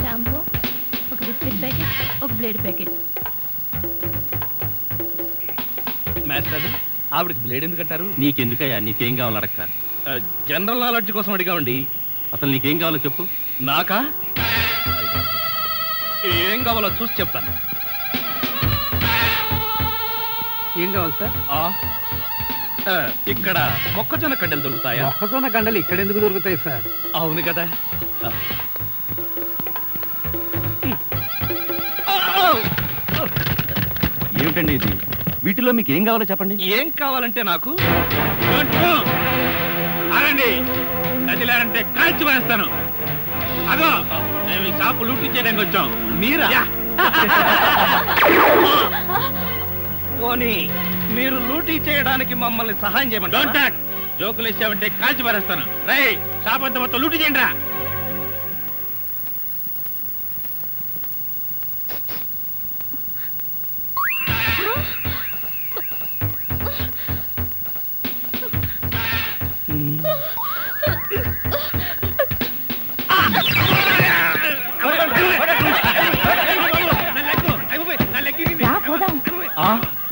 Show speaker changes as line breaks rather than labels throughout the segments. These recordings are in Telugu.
షాంపూ, ఒక బిస్కెట్ ప్యాకెట్, ఒక బ్లేడ్ ప్యాకెట్.
మాస్టర్ ఆవిడకి బ్లేడ్ ఎందుకంటారు?
నీకెందుకయ్యా? నీకేం కావాలో అడక్క.
జనరల్ నాలెడ్జ్ కోసం అడిగామండి.
అసలు నీకేం కావాలో చెప్పు.
నాకా? ఏం కావాలో చూసి చెప్తాను.
ఏం కావాలి సార్?
ఇక్కడ మొక్కజొన్న కండలు దొరుకుతాయా?
మొక్కజొన్న గండలు ఇక్కడ ఎందుకు దొరుకుతాయి సార్?
అవును కదా.
ఏమిటండి ఇది? వీటిలో మీకు ఏం కావాలో చెప్పండి.
ఏం కావాలంటే నాకు ఆగండి, కదిలారంటే కాల్చి వేస్తాను. అదో మేము ఈ షాపు లూటీ చేయడానికి వచ్చాం. మీరా? పోనీ మీరు లూటీ చేయడానికి మమ్మల్ని సహాయం చేయమంటారా? జోకులు ఇచ్చామంటే కాల్చి పారేస్తాను. రై, షాప్ అంతా మొత్తం లూటీ చేయండి రా.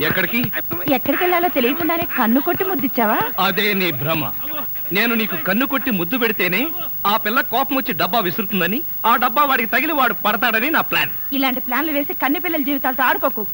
ఎక్కడికి?
ఎక్కడికి వెళ్ళాలో తెలియకుండానే కన్ను కొట్టి ముద్దిచ్చావా?
అదే నీ భ్రమ. నేను నీకు కన్ను కొట్టి ముద్దు పెడితేనే ఆ పిల్ల కోపం వచ్చి డబ్బా విసురుతుందని, ఆ డబ్బా వాడికి తగిలి వాడు పడతాడని నా ప్లాన్.
ఇలాంటి ప్లాన్లు వేసి కన్నె పిల్లల జీవితాలతో ఆడుకోకు.